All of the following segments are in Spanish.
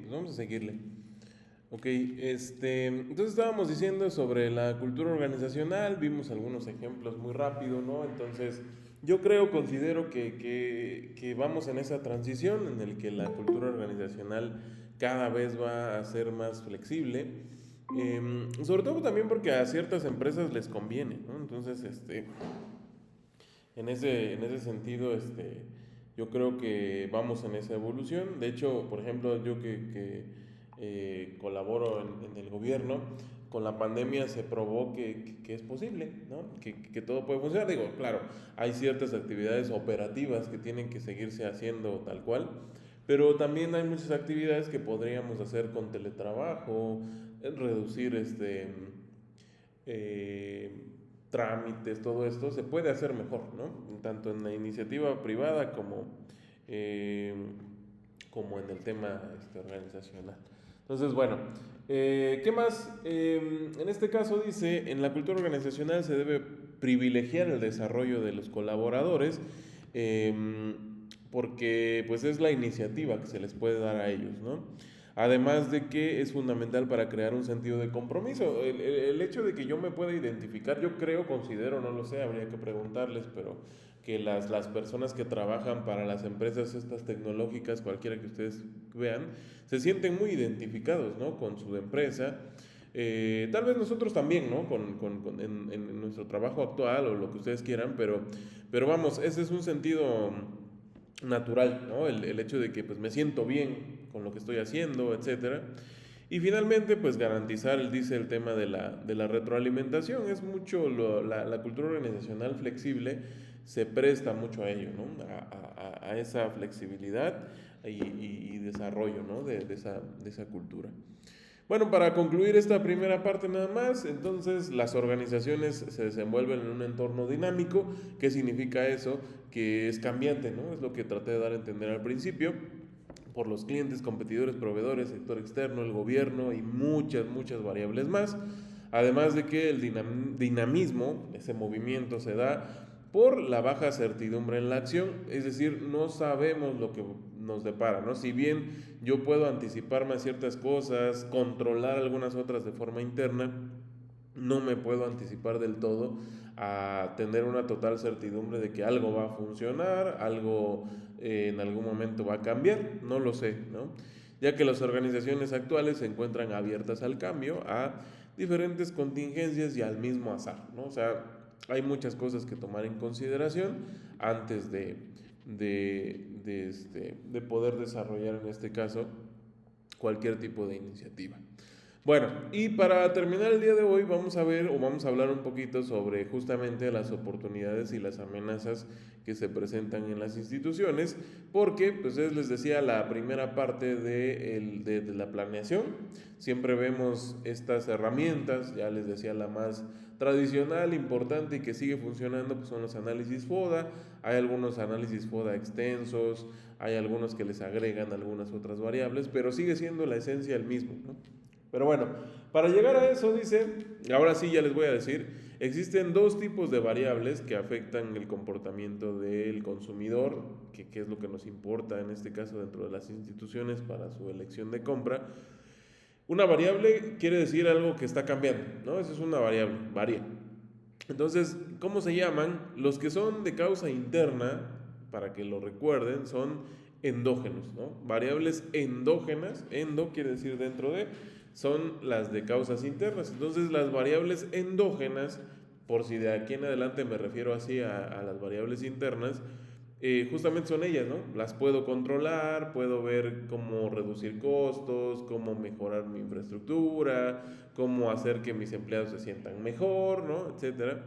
pues vamos a seguirle. Ok, entonces estábamos diciendo sobre la cultura organizacional, vimos algunos ejemplos muy rápido, ¿no? Entonces, yo considero que vamos en esa transición en el que la cultura organizacional cada vez va a ser más flexible, sobre todo también porque a ciertas empresas les conviene, ¿no? Entonces, en ese sentido, yo creo que vamos en esa evolución. De hecho, por ejemplo, yo que colaboro en el gobierno, con la pandemia se probó que es posible, ¿no? Que todo puede funcionar. Digo, claro, hay ciertas actividades operativas que tienen que seguirse haciendo tal cual, pero también hay muchas actividades que podríamos hacer con teletrabajo, reducir eh, trámites, todo esto, se puede hacer mejor, ¿no? Tanto en la iniciativa privada eh, como en el tema organizacional. Entonces, bueno, ¿qué más? En este caso dice, en la cultura organizacional se debe privilegiar el desarrollo de los colaboradores eh, porque pues es la iniciativa que se les puede dar a ellos, ¿no? Además de que es fundamental para crear un sentido de compromiso. El hecho de que yo me pueda identificar, yo considero, no lo sé, habría que preguntarles, pero que las personas que trabajan para las empresas estas tecnológicas, cualquiera que ustedes vean, se sienten muy identificados, ¿no? Con su empresa. Tal vez nosotros también, ¿no? En nuestro trabajo actual o lo que ustedes quieran, pero vamos, ese es un sentido natural, ¿no? El hecho de que pues me siento bien con lo que estoy haciendo, etcétera. Y finalmente, pues garantizar, él dice, el tema de la retroalimentación. Es mucho, la cultura organizacional flexible se presta mucho a ello, ¿no? A esa flexibilidad y desarrollo, ¿no? De esa cultura. Bueno, para concluir esta primera parte nada más, entonces las organizaciones se desenvuelven en un entorno dinámico. ¿Qué significa eso? Que es cambiante, ¿no? Es lo que traté de dar a entender al principio, por los clientes, competidores, proveedores, sector externo, el gobierno y muchas variables más. Además de que el dinamismo, ese movimiento se da por la baja certidumbre en la acción, es decir, no sabemos lo que nos depara, ¿no? Si bien yo puedo anticiparme a ciertas cosas, controlar algunas otras de forma interna, no me puedo anticipar del todo a tener una total certidumbre de que algo va a funcionar, algo en algún momento va a cambiar, no lo sé, ¿no? Ya que las organizaciones actuales se encuentran abiertas al cambio, a diferentes contingencias y al mismo azar, ¿no? O sea, hay muchas cosas que tomar en consideración antes de poder desarrollar en este caso cualquier tipo de iniciativa. Bueno, y para terminar el día de hoy vamos a ver o vamos a hablar un poquito sobre justamente las oportunidades y las amenazas que se presentan en las instituciones, porque pues les decía la primera parte de la planeación, siempre vemos estas herramientas, ya les decía la más tradicional, importante y que sigue funcionando, pues son los análisis FODA. Hay algunos análisis FODA extensos, hay algunos que les agregan algunas otras variables, pero sigue siendo la esencia el mismo, ¿no? Pero bueno, para llegar a eso, dice, ahora sí ya les voy a decir, existen dos tipos de variables que afectan el comportamiento del consumidor, que es lo que nos importa en este caso dentro de las instituciones para su elección de compra. Una variable quiere decir algo que está cambiando, ¿no? Esa es una variable, varía. Entonces, ¿cómo se llaman? Los que son de causa interna, para que lo recuerden, son endógenos, ¿no? Variables endógenas, endo quiere decir dentro de, son las de causas internas. Entonces, las variables endógenas, por si de aquí en adelante me refiero así a las variables internas, justamente son ellas, ¿no? Las puedo controlar, puedo ver cómo reducir costos, cómo mejorar mi infraestructura, cómo hacer que mis empleados se sientan mejor, ¿no? Etcétera.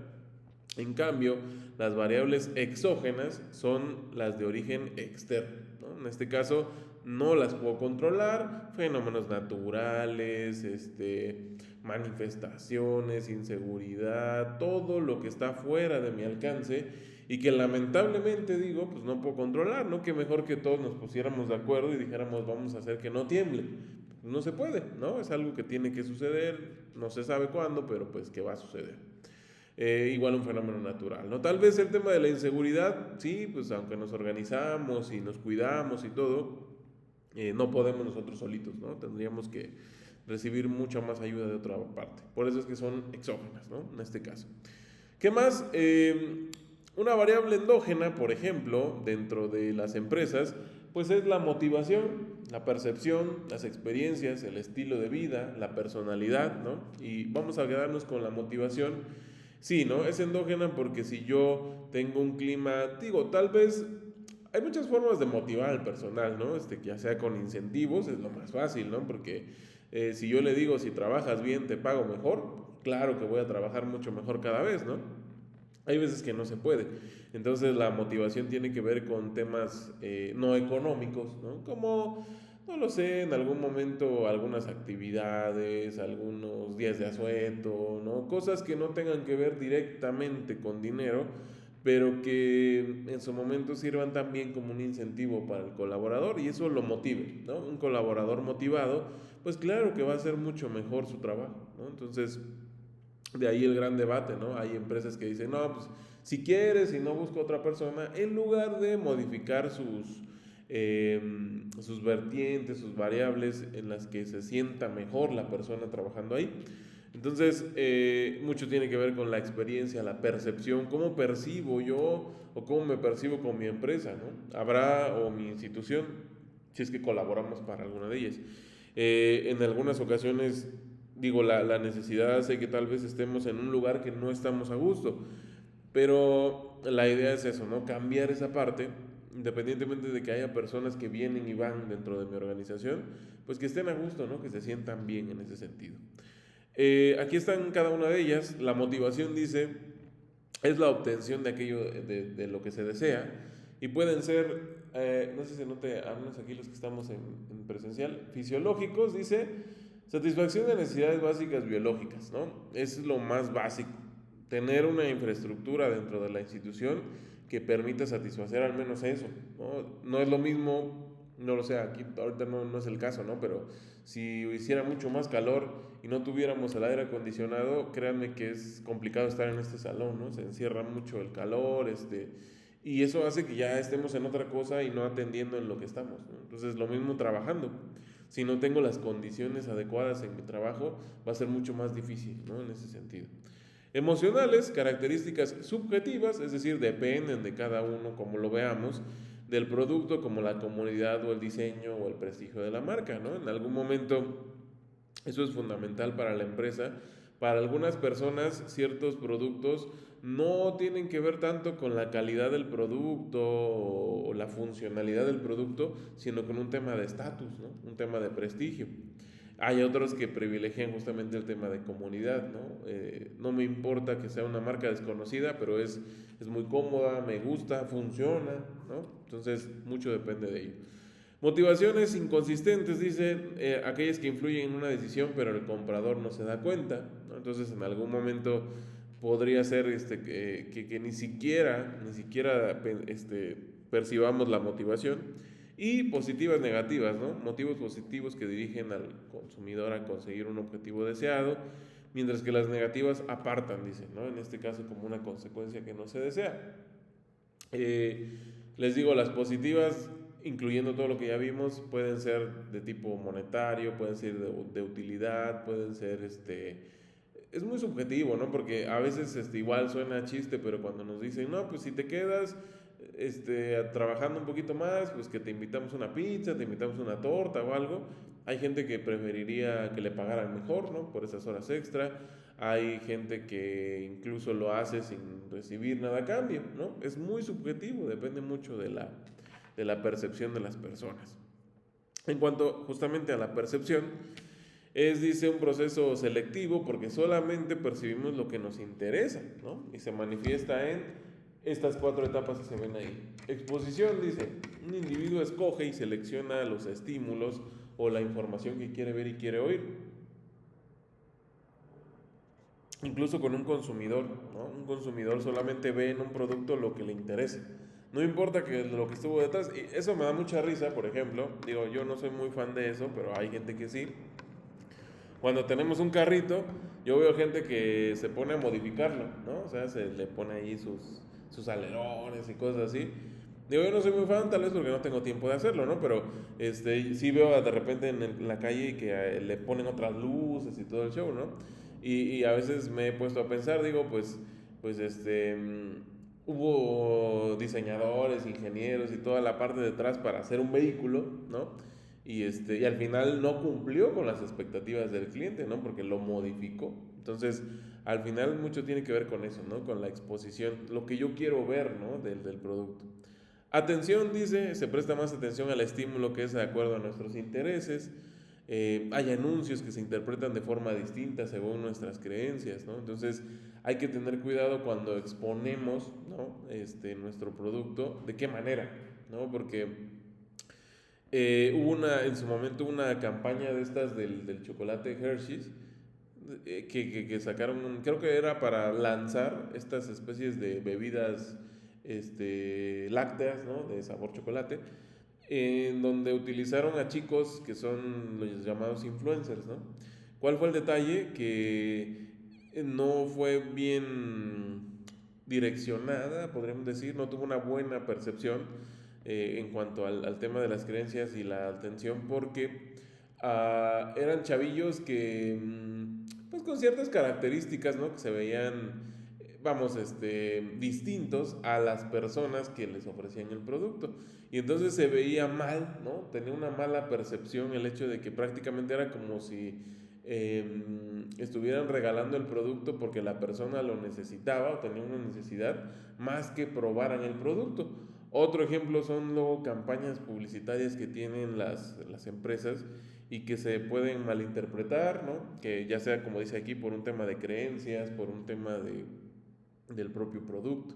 En cambio, las variables exógenas son las de origen externo, ¿no? En este caso, no las puedo controlar, fenómenos naturales, manifestaciones, inseguridad, todo lo que está fuera de mi alcance y que lamentablemente digo, pues no puedo controlar, ¿no? Que mejor que todos nos pusiéramos de acuerdo y dijéramos, vamos a hacer que no tiemble. No se puede, ¿no? Es algo que tiene que suceder, no se sabe cuándo, pero pues que va a suceder. Igual un fenómeno natural, ¿no? Tal vez el tema de la inseguridad, sí, pues aunque nos organizamos y nos cuidamos y todo, No podemos nosotros solitos, ¿no? Tendríamos que recibir mucha más ayuda de otra parte. Por eso es que son exógenas, ¿no? En este caso. ¿Qué más? Una variable endógena, por ejemplo, dentro de las empresas, pues es la motivación, la percepción, las experiencias, el estilo de vida, la personalidad, ¿no? Y vamos a quedarnos con la motivación. Sí, ¿no? Es endógena porque si yo tengo un clima, digo, tal vez hay muchas formas de motivar al personal, ¿no? Ya sea con incentivos, es lo más fácil, ¿no? Porque si yo le digo, si trabajas bien, te pago mejor, claro que voy a trabajar mucho mejor cada vez, ¿no? Hay veces que no se puede. Entonces la motivación tiene que ver con temas no económicos, ¿no? Como, no lo sé, en algún momento algunas actividades, algunos días de asueto, ¿no? Cosas que no tengan que ver directamente con dinero, pero que en su momento sirvan también como un incentivo para el colaborador y eso lo motive, ¿no? Un colaborador motivado, pues claro que va a hacer mucho mejor su trabajo, ¿no? Entonces, de ahí el gran debate, ¿no? Hay empresas que dicen, no, pues si quieres y no busco otra persona, en lugar de modificar sus vertientes, sus variables en las que se sienta mejor la persona trabajando ahí. Entonces, mucho tiene que ver con la experiencia, la percepción, cómo percibo yo o cómo me percibo con mi empresa, ¿no? Habrá, o mi institución, si es que colaboramos para alguna de ellas. En algunas ocasiones, digo, la necesidad hace que tal vez estemos en un lugar que no estamos a gusto, pero la idea es eso, ¿no? Cambiar esa parte, independientemente de que haya personas que vienen y van dentro de mi organización, pues que estén a gusto, ¿no? Que se sientan bien en ese sentido. Aquí están cada una de ellas. La motivación dice, es la obtención de aquello, de lo que se desea, y pueden ser, no sé si se note, al menos aquí los que estamos en presencial, fisiológicos, dice, satisfacción de necesidades básicas biológicas, ¿no? Es lo más básico, tener una infraestructura dentro de la institución que permita satisfacer al menos eso, ¿no? No es lo mismo, no lo sé, aquí ahorita no es el caso, ¿no? Pero si hiciera mucho más calor y no tuviéramos el aire acondicionado, créanme que es complicado estar en este salón, ¿no? Se encierra mucho el calor, y eso hace que ya estemos en otra cosa y no atendiendo en lo que estamos, ¿no? Entonces, lo mismo trabajando. Si no tengo las condiciones adecuadas en mi trabajo, va a ser mucho más difícil, ¿no? En ese sentido. Emocionales, características subjetivas, es decir, dependen de cada uno, como lo veamos, del producto, como la comunidad o el diseño o el prestigio de la marca, ¿no? En algún momento eso es fundamental para la empresa. Para algunas personas, ciertos productos no tienen que ver tanto con la calidad del producto o la funcionalidad del producto, sino con un tema de estatus, ¿no? Un tema de prestigio. Hay otros que privilegian justamente el tema de comunidad, ¿no? No me importa que sea una marca desconocida, pero es muy cómoda, me gusta, funciona, ¿no? Entonces, mucho depende de ello. Motivaciones inconsistentes, dice, aquellas que influyen en una decisión, pero el comprador no se da cuenta, ¿no? Entonces, en algún momento podría ser que ni siquiera percibamos la motivación. Y positivas negativas, ¿no? Motivos positivos que dirigen al consumidor a conseguir un objetivo deseado, mientras que las negativas apartan, dice, ¿no? En este caso como una consecuencia que no se desea. Eh, Les digo, las positivas, incluyendo todo lo que ya vimos, pueden ser de tipo monetario, pueden ser de utilidad, pueden ser es muy subjetivo, ¿no? Porque a veces igual suena chiste, pero cuando nos dicen, no, pues si te quedas trabajando un poquito más, pues que te invitamos una pizza, te invitamos una torta o algo. Hay gente que preferiría que le pagaran mejor, ¿no? Por esas horas extra. Hay gente que incluso lo hace sin recibir nada a cambio, ¿no? Es muy subjetivo, depende mucho de la percepción de las personas. En cuanto justamente a la percepción, dice, un proceso selectivo porque solamente percibimos lo que nos interesa, ¿no? Y se manifiesta en estas 4 etapas que se ven ahí. Exposición, dice, un individuo escoge y selecciona los estímulos o la información que quiere ver y quiere oír. Incluso con un consumidor, ¿no? Un consumidor solamente ve en un producto lo que le interesa. No importa que lo que estuvo detrás. Y eso me da mucha risa, por ejemplo. Digo, yo no soy muy fan de eso, pero hay gente que sí. Cuando tenemos un carrito, yo veo gente que se pone a modificarlo, ¿no? O sea, se le pone ahí sus alerones y cosas así. Digo, yo no soy muy fan, tal vez porque no tengo tiempo de hacerlo, ¿no? Pero sí veo de repente en la calle que le ponen otras luces y todo el show, ¿no? Y a veces me he puesto a pensar, digo, hubo diseñadores, ingenieros y toda la parte detrás para hacer un vehículo, ¿no? Y al final no cumplió con las expectativas del cliente, ¿no? Porque lo modificó. Entonces, al final mucho tiene que ver con eso, ¿no? Con la exposición, lo que yo quiero ver, ¿no? Del producto. Atención, dice, se presta más atención al estímulo que es de acuerdo a nuestros intereses. Hay anuncios que se interpretan de forma distinta según nuestras creencias, ¿no? Entonces hay que tener cuidado cuando exponemos, ¿no? Nuestro producto, de qué manera, ¿no? Porque hubo en su momento una campaña de estas del chocolate Hershey's que sacaron, creo que era para lanzar estas especies de bebidas lácteas, ¿no? De sabor chocolate, en donde utilizaron a chicos que son los llamados influencers, ¿no? ¿Cuál fue el detalle? Que no fue bien direccionada, podríamos decir, no tuvo una buena percepción en cuanto al tema de las creencias y la atención, porque eran chavillos que, pues con ciertas características, ¿no? Que se veían, vamos, distintos a las personas que les ofrecían el producto. Y entonces se veía mal, ¿no? Tenía una mala percepción el hecho de que prácticamente era como si estuvieran regalando el producto porque la persona lo necesitaba o tenía una necesidad más que probaran el producto. Otro ejemplo son luego campañas publicitarias que tienen las empresas y que se pueden malinterpretar, ¿no? Que ya sea, como dice aquí, por un tema de creencias, por un tema del propio producto.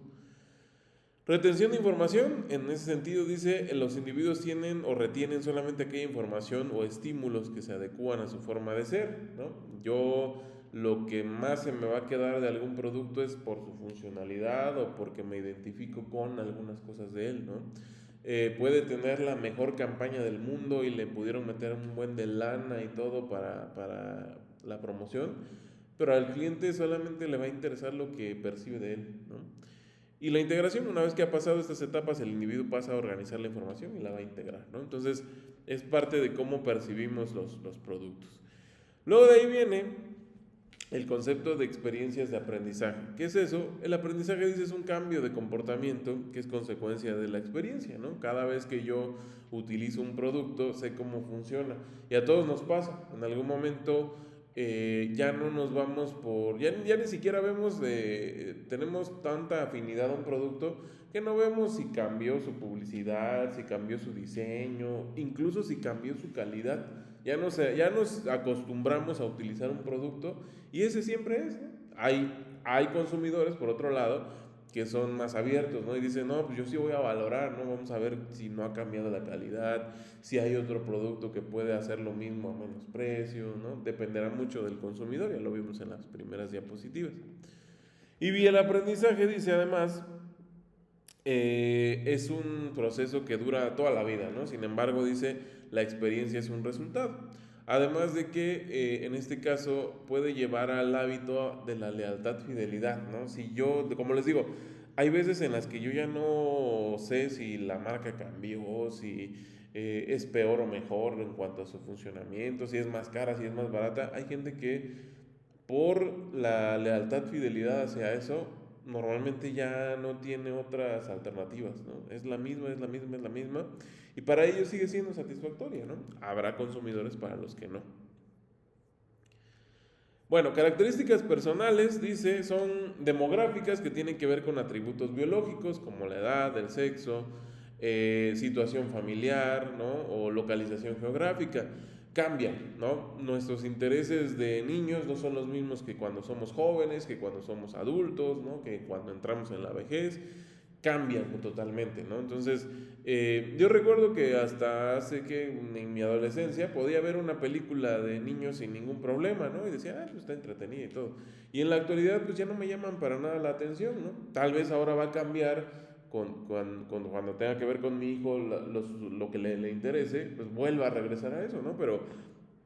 Retención de información, en ese sentido dice, los individuos tienen o retienen solamente aquella información o estímulos que se adecúan a su forma de ser, ¿no? Yo lo que más se me va a quedar de algún producto es por su funcionalidad o porque me identifico con algunas cosas de él, ¿no? Puede tener la mejor campaña del mundo y le pudieron meter un buen de lana y todo para la promoción, pero al cliente solamente le va a interesar lo que percibe de él, ¿no? Y la integración, una vez que ha pasado estas etapas, el individuo pasa a organizar la información y la va a integrar, ¿no? Entonces, es parte de cómo percibimos los productos. Luego de ahí viene el concepto de experiencias de aprendizaje. ¿Qué es eso? El aprendizaje, dice, es un cambio de comportamiento que es consecuencia de la experiencia, ¿no? Cada vez que yo utilizo un producto, sé cómo funciona. Y a todos nos pasa. En algún momento ya no nos vamos ya ni siquiera vemos, tenemos tanta afinidad a un producto que no vemos si cambió su publicidad, si cambió su diseño, incluso si cambió su calidad. Ya nos acostumbramos a utilizar un producto y ese siempre es, ¿no? Hay consumidores, por otro lado, que son más abiertos, ¿no? Y dicen, no, pues yo sí voy a valorar, ¿no? Vamos a ver si no ha cambiado la calidad, si hay otro producto que puede hacer lo mismo a menos precio, ¿no? Dependerá mucho del consumidor, ya lo vimos en las primeras diapositivas. Y el aprendizaje, dice además, es un proceso que dura toda la vida, ¿no? Sin embargo, dice, la experiencia es un resultado. Además de que en este caso puede llevar al hábito de la lealtad, fidelidad, ¿no? Si yo, como les digo, hay veces en las que yo ya no sé si la marca cambió, si es peor o mejor en cuanto a su funcionamiento, si es más cara, si es más barata. Hay gente que por la lealtad, fidelidad hacia eso, normalmente ya no tiene otras alternativas, ¿no? Es la misma, es la misma, es la misma. Y para ellos sigue siendo satisfactoria, ¿no? Habrá consumidores para los que no. Bueno, características personales, dice, son demográficas que tienen que ver con atributos biológicos como la edad, el sexo, situación familiar, ¿no? O localización geográfica. Cambian, ¿no? Nuestros intereses de niños no son los mismos que cuando somos jóvenes, que cuando somos adultos, ¿no? Que cuando entramos en la vejez. Cambian totalmente, ¿no? Entonces, yo recuerdo que hasta hace que en mi adolescencia podía ver una película de niños sin ningún problema, ¿no? Y decía, ah, pues está entretenida y todo. Y en la actualidad, pues ya no me llaman para nada la atención, ¿no? Tal vez ahora va a cambiar cuando tenga que ver con mi hijo, lo que le interese, pues vuelva a regresar a eso, ¿no? Pero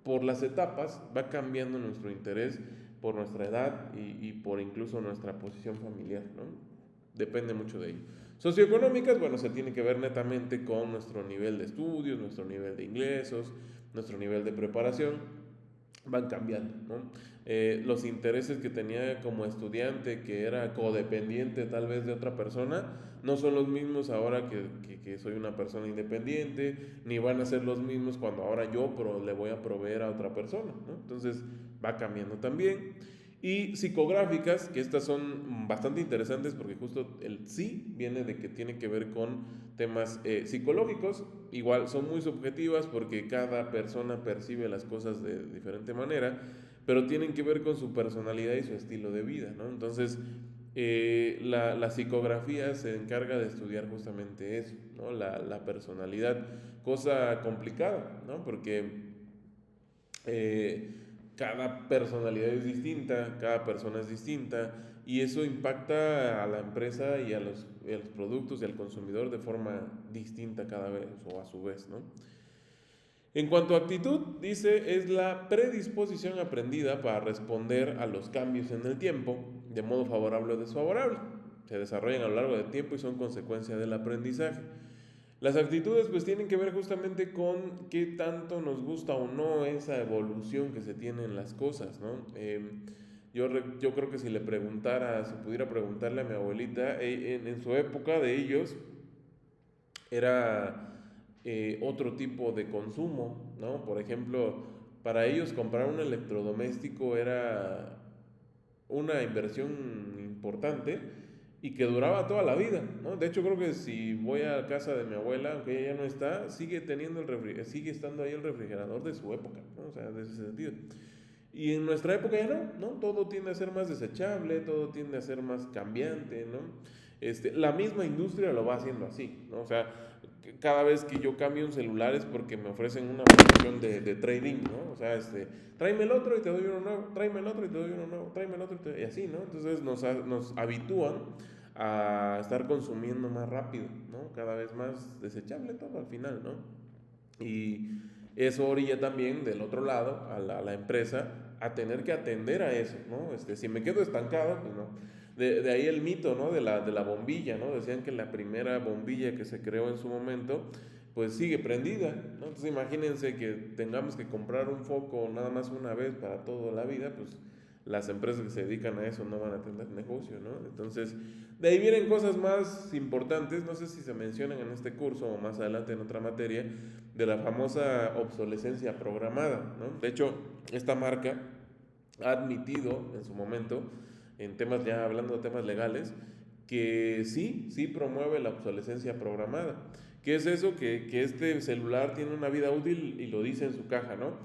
por las etapas va cambiando nuestro interés por nuestra edad y por incluso nuestra posición familiar, ¿no? Depende mucho de ello. Socioeconómicas, bueno, se tiene que ver netamente con nuestro nivel de estudios, nuestro nivel de ingresos, nuestro nivel de preparación, van cambiando, ¿no? Los intereses que tenía como estudiante, que era codependiente tal vez de otra persona, no son los mismos ahora que soy una persona independiente, ni van a ser los mismos cuando ahora yo le voy a proveer a otra persona, ¿no? Entonces va cambiando también. Y psicográficas, que estas son bastante interesantes porque justo el sí viene de que tiene que ver con temas psicológicos. Igual son muy subjetivas porque cada persona percibe las cosas de diferente manera, pero tienen que ver con su personalidad y su estilo de vida, ¿no? Entonces, la psicografía se encarga de estudiar justamente eso, ¿no? La personalidad, cosa complicada, ¿no? Porque eh, cada personalidad es distinta, cada persona es distinta y eso impacta a la empresa y a los productos y al consumidor de forma distinta cada vez o a su vez, ¿no? En cuanto a actitud, dice, es la predisposición aprendida para responder a los cambios en el tiempo de modo favorable o desfavorable. Se desarrollan a lo largo del tiempo y son consecuencia del aprendizaje. Las actitudes pues tienen que ver justamente con qué tanto nos gusta o no esa evolución que se tiene en las cosas, ¿no? Yo creo que si le preguntara, si pudiera preguntarle a mi abuelita, en su época de ellos era otro tipo de consumo, ¿no? Por ejemplo, para ellos comprar un electrodoméstico era una inversión importante y que duraba toda la vida, ¿no? De hecho, creo que si voy a casa de mi abuela, aunque ella ya no está, sigue teniendo sigue estando ahí el refrigerador de su época, ¿no? O sea, de ese sentido. Y en nuestra época ya no, ¿no? Todo tiende a ser más desechable, todo tiende a ser más cambiante, ¿no? La misma industria lo va haciendo así, ¿no? O sea, cada vez que yo cambio un celular es porque me ofrecen una promoción de trading, ¿no? O sea, tráeme el otro y te doy uno nuevo, tráeme el otro y te doy uno nuevo, tráeme el otro y así, ¿no? Entonces nos habitúan a estar consumiendo más rápido, ¿no? Cada vez más desechable todo al final, ¿no? Y eso orilla también del otro lado a la empresa a tener que atender a eso, ¿no? Si me quedo estancado, pues no. De ahí el mito, ¿no? De la bombilla, ¿no? Decían que la primera bombilla que se creó en su momento, pues sigue prendida, ¿no? Entonces imagínense que tengamos que comprar un foco nada más una vez para toda la vida, pues las empresas que se dedican a eso no van a tener negocio, ¿no? Entonces, de ahí vienen cosas más importantes, no sé si se mencionan en este curso o más adelante en otra materia, de la famosa obsolescencia programada, ¿no? De hecho, esta marca ha admitido en su momento, en temas ya hablando de temas legales, que sí promueve la obsolescencia programada. ¿Qué es eso? Que este celular tiene una vida útil y lo dice en su caja, ¿no?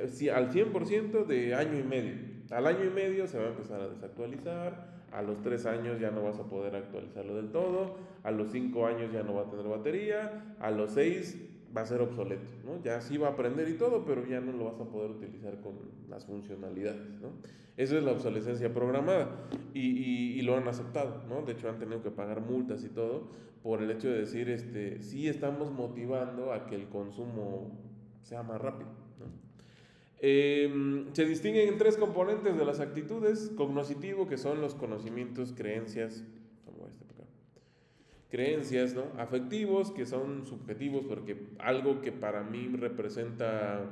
Si al 100% de año y medio. Al año y medio se va a empezar a desactualizar, a los 3 años ya no vas a poder actualizarlo del todo, a los 5 años ya no va a tener batería, a los 6 va a ser obsoleto, ¿no? Ya sí va a aprender y todo, pero ya no lo vas a poder utilizar con las funcionalidades, ¿no? Eso es la obsolescencia programada y lo han aceptado, ¿no? De hecho han tenido que pagar multas y todo por el hecho de decir, sí estamos motivando a que el consumo sea más rápido, ¿no? Se distinguen en tres componentes de las actitudes: cognoscitivo, que son los conocimientos, creencias, creencias, ¿no? Afectivos, que son subjetivos, porque algo que para mí representa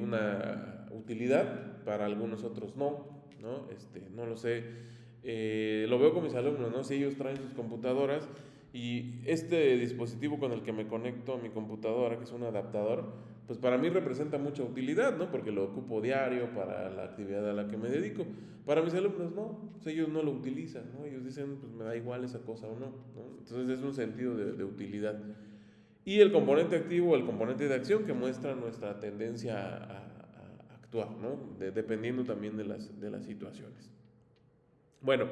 una utilidad, para algunos otros ¿no? No lo sé. Lo veo con mis alumnos, ¿no? Si ellos traen sus computadoras y este dispositivo con el que me conecto a mi computadora, que es un adaptador, pues para mí representa mucha utilidad, ¿no? Porque lo ocupo diario para la actividad a la que me dedico. Para mis alumnos no, pues ellos no lo utilizan, ¿no? Ellos dicen, pues me da igual esa cosa o no, ¿no? Entonces es un sentido de utilidad. Y el componente activo, el componente de acción que muestra nuestra tendencia a actuar, ¿no? Dependiendo también de las situaciones. Bueno,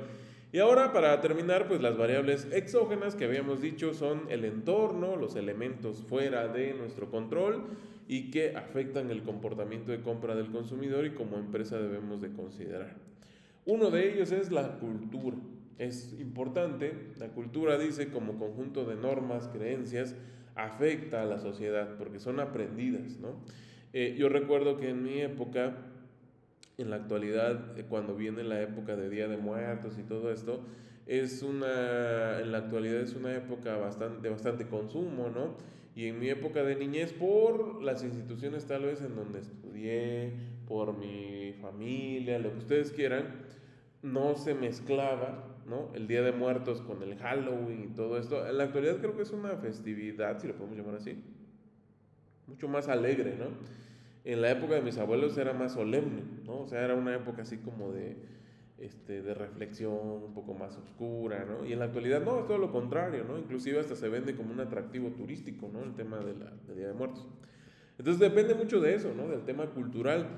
y ahora para terminar, pues las variables exógenas que habíamos dicho son el entorno, los elementos fuera de nuestro control y que afectan el comportamiento de compra del consumidor y como empresa debemos de considerar. Uno de ellos es la cultura. Es importante, la cultura dice como conjunto de normas, creencias, afecta a la sociedad porque son aprendidas, ¿no? Yo recuerdo que en mi época en la actualidad, cuando viene la época de Día de Muertos y todo esto, en la actualidad es una época de bastante consumo, ¿no? Y en mi época de niñez, por las instituciones tal vez en donde estudié, por mi familia, lo que ustedes quieran, no se mezclaba, ¿no? El Día de Muertos con el Halloween y todo esto. En la actualidad creo que es una festividad, si lo podemos llamar así, mucho más alegre, ¿no? En la época de mis abuelos era más solemne, ¿no? O sea, era una época así como de reflexión, un poco más oscura, ¿no? Y en la actualidad no, es todo lo contrario, ¿no? Inclusive hasta se vende como un atractivo turístico, ¿no? El tema del Día de Muertos. Entonces depende mucho de eso, ¿no? Del tema cultural.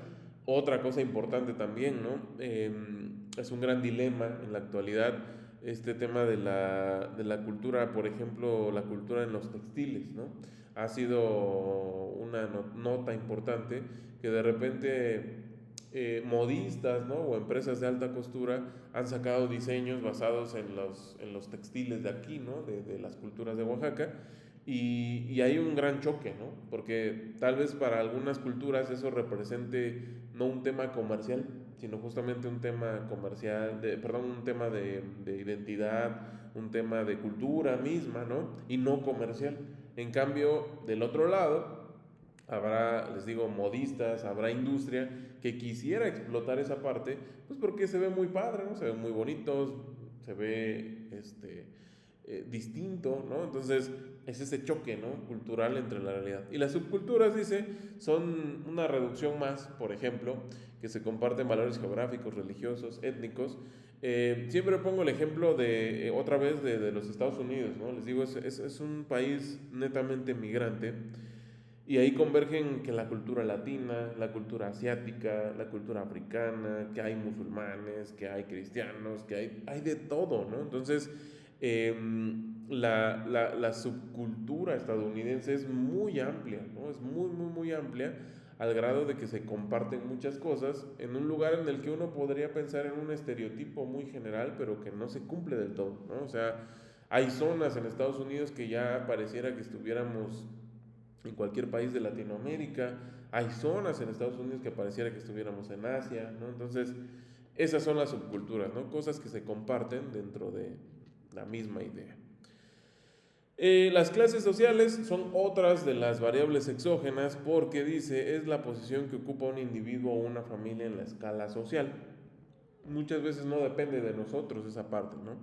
Otra cosa importante también, ¿no? Es un gran dilema en la actualidad este tema de la cultura, por ejemplo, la cultura en los textiles, ¿no? Ha sido una nota importante que de repente modistas, ¿no? O empresas de alta costura han sacado diseños basados en los textiles de aquí, ¿no? De las culturas de Oaxaca. Y hay un gran choque, ¿no? Porque tal vez para algunas culturas eso represente no un tema comercial, sino justamente un tema comercial, perdón, un tema de identidad, un tema de cultura misma, ¿no? Y no comercial. En cambio, del otro lado, habrá, les digo, modistas, habrá industria que quisiera explotar esa parte, pues porque se ve muy padre, ¿no? Se ve muy bonito, se ve distinto, ¿no? Entonces es ese choque, ¿no? Cultural entre la realidad. Y las subculturas, dice, son una reducción más, por ejemplo, que se comparten valores geográficos, religiosos, étnicos. Siempre pongo el ejemplo de, otra vez, de los Estados Unidos, ¿no? Les digo, es un país netamente migrante y ahí convergen que la cultura latina, la cultura asiática, la cultura africana, que hay musulmanes, que hay cristianos, hay de todo, ¿no? Entonces, la subcultura estadounidense es muy amplia, ¿no? Es muy amplia al grado de que se comparten muchas cosas en un lugar en el que uno podría pensar en un estereotipo muy general, pero que no se cumple del todo, ¿no? O sea, hay zonas en Estados Unidos que ya pareciera que estuviéramos en cualquier país de Latinoamérica. Hay zonas en Estados Unidos que pareciera que estuviéramos en Asia, ¿no? Entonces, esas son las subculturas, ¿no? Cosas que se comparten dentro de la misma idea. Las clases sociales son otras de las variables exógenas porque dice es la posición que ocupa un individuo o una familia en la escala social. Muchas veces no depende de nosotros esa parte, ¿no?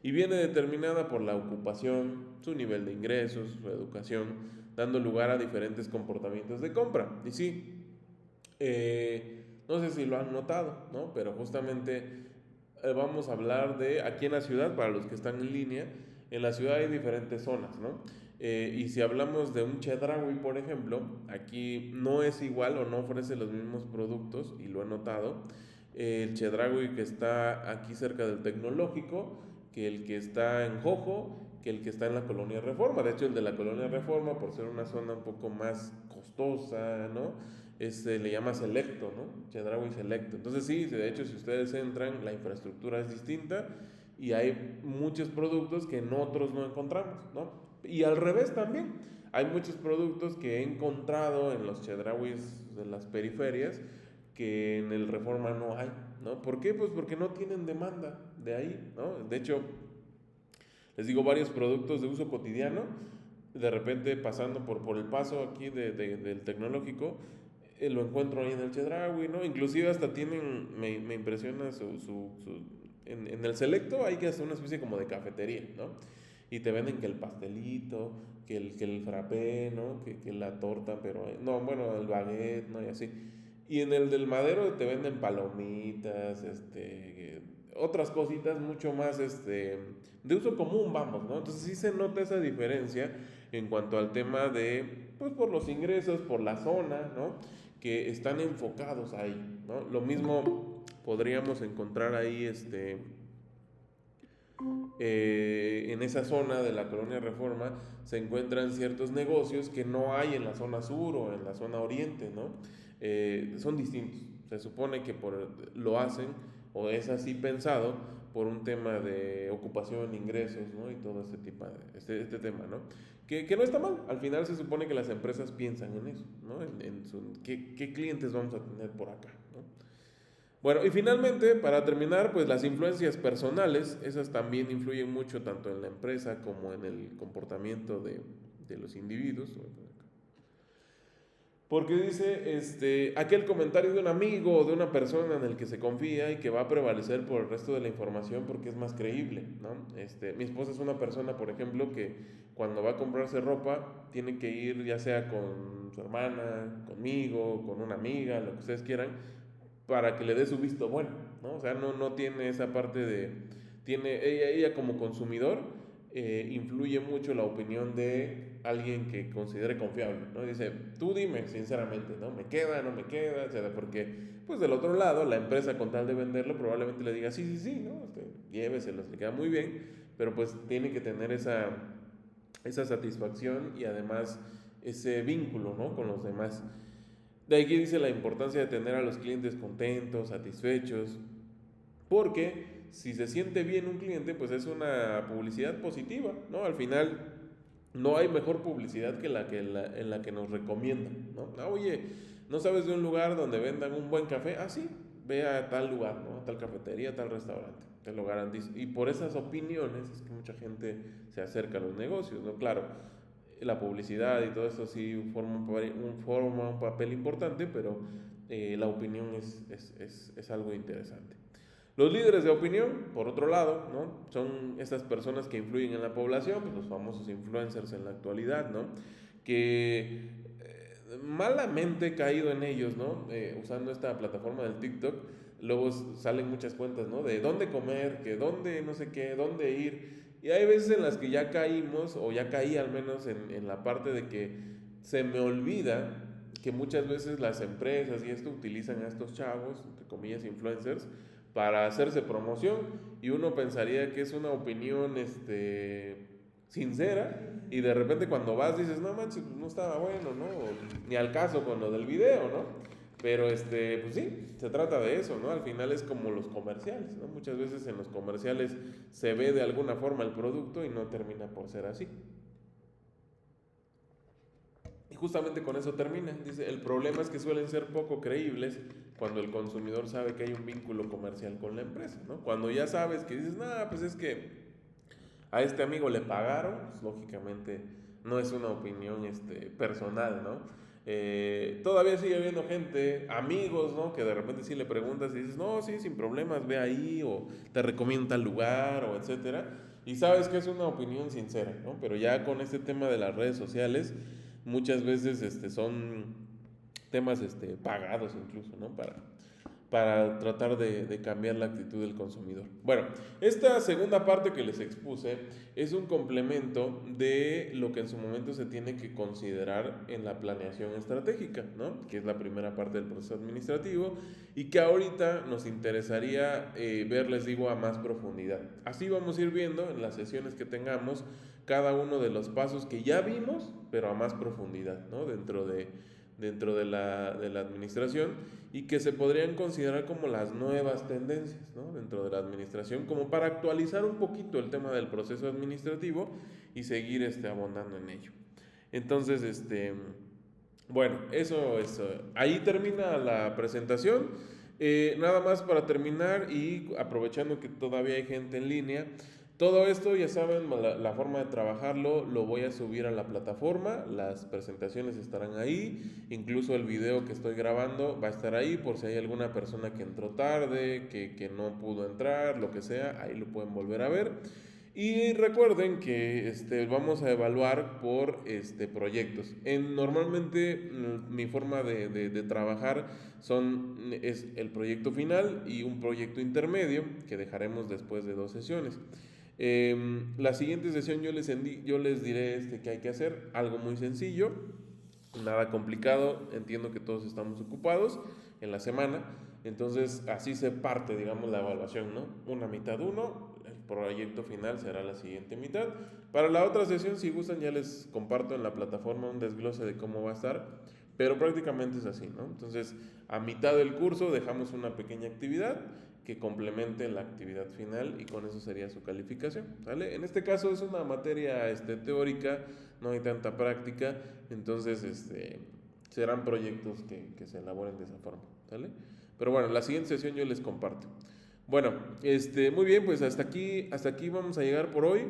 Y viene determinada por la ocupación, su nivel de ingresos, su educación, dando lugar a diferentes comportamientos de compra. Y sí, no sé si lo han notado, ¿no? Pero justamente vamos a hablar de aquí en la ciudad, para los que están en línea, en la ciudad hay diferentes zonas, ¿no? Y si hablamos de un Chedraui, por ejemplo, aquí no es igual o no ofrece los mismos productos, y lo he notado. El Chedraui que está aquí cerca del Tecnológico, que el que está en Jojo, que el que está en la Colonia Reforma. De hecho, el de la Colonia Reforma, por ser una zona un poco más costosa, ¿no? Le llama Selecto, ¿no? Chedraui Selecto. Entonces sí, de hecho, si ustedes entran, la infraestructura es distinta y hay muchos productos que en otros no encontramos, ¿no? Y al revés también. Hay muchos productos que he encontrado en los Chedrauis de las periferias que en el Reforma no hay, ¿no? ¿Por qué? Pues porque no tienen demanda de ahí, ¿no? De hecho, les digo, varios productos de uso cotidiano, de repente pasando por el paso aquí del tecnológico, lo encuentro ahí en el Chedraui, ¿no? Inclusive hasta tienen, me impresiona en el Selecto hay que hacer una especie como de cafetería, ¿no? Y te venden que el pastelito, que el frappé, ¿no? Que la torta, pero, no, bueno, el baguette, ¿no? Y así. Y en el del Madero te venden palomitas, otras cositas mucho más, de uso común, vamos, ¿no? Entonces sí se nota esa diferencia en cuanto al tema de, pues por los ingresos, por la zona, ¿no? Que están enfocados ahí, ¿no? Lo mismo podríamos encontrar ahí, en esa zona de la Colonia Reforma se encuentran ciertos negocios que no hay en la zona sur o en la zona oriente, ¿no? Son distintos. Se supone que lo hacen o es así pensado por un tema de ocupación, ingresos, ¿no? Y todo este tipo este tema, ¿no? Que no está mal. Al final se supone que las empresas piensan en eso, ¿no? ¿Qué clientes vamos a tener por acá, ¿no? Bueno, y finalmente, para terminar, pues las influencias personales, esas también influyen mucho tanto en la empresa como en el comportamiento de los individuos. Porque dice, aquel comentario de un amigo o de una persona en el que se confía y que va a prevalecer por el resto de la información porque es más creíble, ¿no? Mi esposa es una persona, por ejemplo, que cuando va a comprarse ropa tiene que ir ya sea con su hermana, conmigo, con una amiga, lo que ustedes quieran, para que le dé su visto bueno, ¿no? O sea, no tiene esa parte ella como consumidor, influye mucho la opinión de alguien que considere confiable, ¿no? Dice, tú dime sinceramente, ¿no? ¿Me queda, no me queda? Etcétera, porque, pues del otro lado, la empresa con tal de venderlo probablemente le diga, sí, sí, sí, ¿no? Lléveselo, le queda muy bien, pero pues tiene que tener esa satisfacción y además ese vínculo, ¿no? Con los demás. De aquí dice la importancia de tener a los clientes contentos, satisfechos, porque si se siente bien un cliente, pues es una publicidad positiva, ¿no? Al final no hay mejor publicidad que en la que nos recomiendan, ¿no? Ah, oye, ¿no sabes de un lugar donde vendan un buen café? Ah, sí, ve a tal lugar, ¿no? A tal cafetería, a tal restaurante, te lo garantizo. Y por esas opiniones es que mucha gente se acerca a los negocios, ¿no? Claro, la publicidad y todo eso sí forma un papel importante, pero la opinión es algo interesante. Los líderes de opinión, por otro lado, ¿no? Son estas personas que influyen en la población, pues los famosos influencers en la actualidad, ¿no? Que malamente he caído en ellos, ¿no? Usando esta plataforma del TikTok, luego salen muchas cuentas, ¿no? De dónde comer, que dónde no sé qué, dónde ir. Y hay veces en las que ya caímos, o ya caí al menos en la parte de que se me olvida que muchas veces las empresas y esto utilizan a estos chavos, entre comillas influencers, para hacerse promoción y uno pensaría que es una opinión sincera y de repente cuando vas dices, no manches, pues no estaba bueno, ¿no? Ni al caso con lo del video, ¿no? Pero pues sí, se trata de eso, ¿no? Al final es como los comerciales, ¿no? Muchas veces en los comerciales se ve de alguna forma el producto y no termina por ser así. Y justamente con eso termina. Dice, el problema es que suelen ser poco creíbles cuando el consumidor sabe que hay un vínculo comercial con la empresa, ¿no? Cuando ya sabes que dices, no, pues es que a este amigo le pagaron, pues lógicamente no es una opinión personal, ¿no? Todavía sigue habiendo gente, amigos, ¿no? Que de repente sí le preguntas y dices, no, sí, sin problemas, ve ahí, o te recomiendo tal lugar, o etcétera. Y sabes que es una opinión sincera, ¿no? Pero ya con este tema de las redes sociales, muchas veces son temas pagados incluso, ¿no? Para tratar de cambiar la actitud del consumidor. Bueno, esta segunda parte que les expuse es un complemento de lo que en su momento se tiene que considerar en la planeación estratégica, ¿no? Que es la primera parte del proceso administrativo y que ahorita nos interesaría ver, les digo, a más profundidad. Así vamos a ir viendo en las sesiones que tengamos cada uno de los pasos que ya vimos, pero a más profundidad, ¿no? Dentro de la administración y que se podrían considerar como las nuevas tendencias, ¿no? Dentro de la administración, como para actualizar un poquito el tema del proceso administrativo y seguir abondando en ello. Entonces, bueno, eso, ahí termina la presentación. Nada más para terminar y aprovechando que todavía hay gente en línea, todo esto, ya saben, la forma de trabajarlo, lo voy a subir a la plataforma, las presentaciones estarán ahí, incluso el video que estoy grabando va a estar ahí por si hay alguna persona que entró tarde, que no pudo entrar, lo que sea, ahí lo pueden volver a ver. Y recuerden que vamos a evaluar por proyectos. Normalmente mi forma de trabajar es el proyecto final y un proyecto intermedio que dejaremos después de 2 sesiones. La siguiente sesión yo les diré qué hay que hacer, algo muy sencillo, nada complicado, entiendo que todos estamos ocupados en la semana, entonces así se parte, digamos, la evaluación, ¿no? Una mitad uno, el proyecto final será la siguiente mitad. Para la otra sesión, si gustan, ya les comparto en la plataforma un desglose de cómo va a estar, pero prácticamente es así, ¿no? Entonces, a mitad del curso dejamos una pequeña actividad que complemente la actividad final y con eso sería su calificación, ¿sale? En este caso es una materia teórica, no hay tanta práctica, entonces serán proyectos que se elaboren de esa forma, ¿sale? Pero bueno, la siguiente sesión yo les comparto. Bueno, muy bien, pues hasta aquí vamos a llegar por hoy.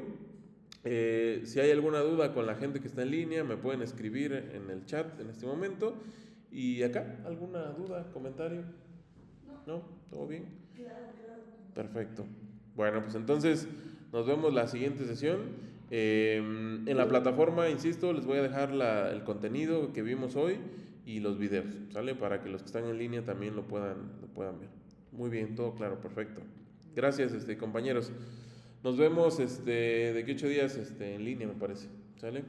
Si hay alguna duda con la gente que está en línea, me pueden escribir en el chat en este momento. ¿Y acá? ¿Alguna duda, comentario? ¿No? ¿Todo bien? Perfecto. Bueno, pues entonces nos vemos la siguiente sesión. En la plataforma, insisto, les voy a dejar el contenido que vimos hoy y los videos, ¿sale? Para que los que están en línea también lo puedan ver. Muy bien, todo claro, perfecto. Gracias, compañeros. Nos vemos de aquí 8 días en línea, me parece. ¿Sale?